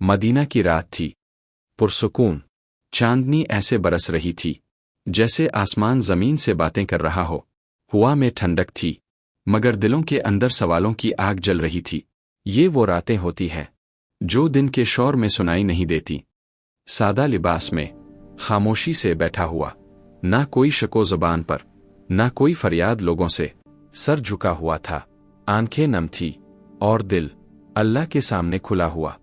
Medina की रात थी, पुरसुकून। चांदनी ऐसे बरस रही थी जैसे आसमान जमीन से बातें कर रहा हो। हवा में ठंडक थी, मगर दिलों के अंदर सवालों की आग जल रही थी। ये वो रातें होती हैं जो दिन के शोर में सुनाई नहीं देती। सादा लिबास में, खामोशी से बैठा हुआ, ना कोई शको ज़ुबान पर, ना कोई फरियाद लोगों से, सर झुका हुआ था, आंखें नम थी और दिल अल्लाह के सामने खुला हुआ।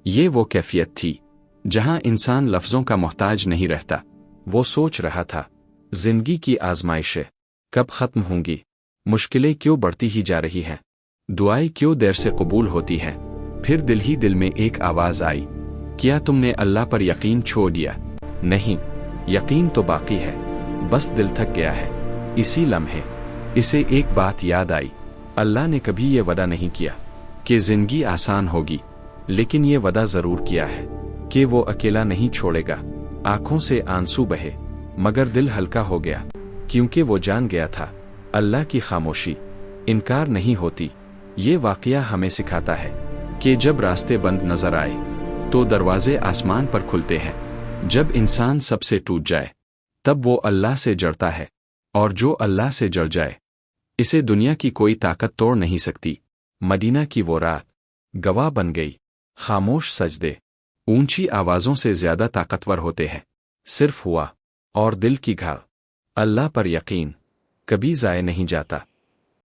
ये वो कैफियत थी जहां इंसान लफ्ज़ों का मोहताज नहीं रहता। वो सोच रहा था, जिंदगी की आजमाइशें कब खत्म होंगी? मुश्किलें क्यों बढ़ती ही जा रही हैं? दुआएं क्यों देर से कबूल होती हैं? फिर दिल ही दिल में एक आवाज़ आई, क्या तुमने अल्लाह पर यकीन छोड़ दिया? नहीं, यकीन तो बाकी है, बस दिल थक गया है। इसी लम्हे इसे एक बात याद आई, अल्लाह ने कभी ये वदा नहीं किया कि ज़िंदगी आसान होगी, लेकिन ये वदा ज़रूर किया है कि वो अकेला नहीं छोड़ेगा। आंखों से आंसू बहे, मगर दिल हल्का हो गया, क्योंकि वो जान गया था अल्लाह की खामोशी इनकार नहीं होती। ये वाक़या हमें सिखाता है कि जब रास्ते बंद नजर आए तो दरवाजे आसमान पर खुलते हैं। जब इंसान सबसे टूट जाए तब वो अल्लाह से जड़ता है, और जो अल्लाह से जड़ जाए इसे दुनिया की कोई ताकत तोड़ नहीं सकती। मदीना की वो रात गवाह बन गई। खामोश सजदे ऊंची आवाज़ों से ज़्यादा ताकतवर होते हैं। सिर्फ हुआ और दिल की घाव। अल्लाह पर यकीन कभी ज़ाय नहीं जाता।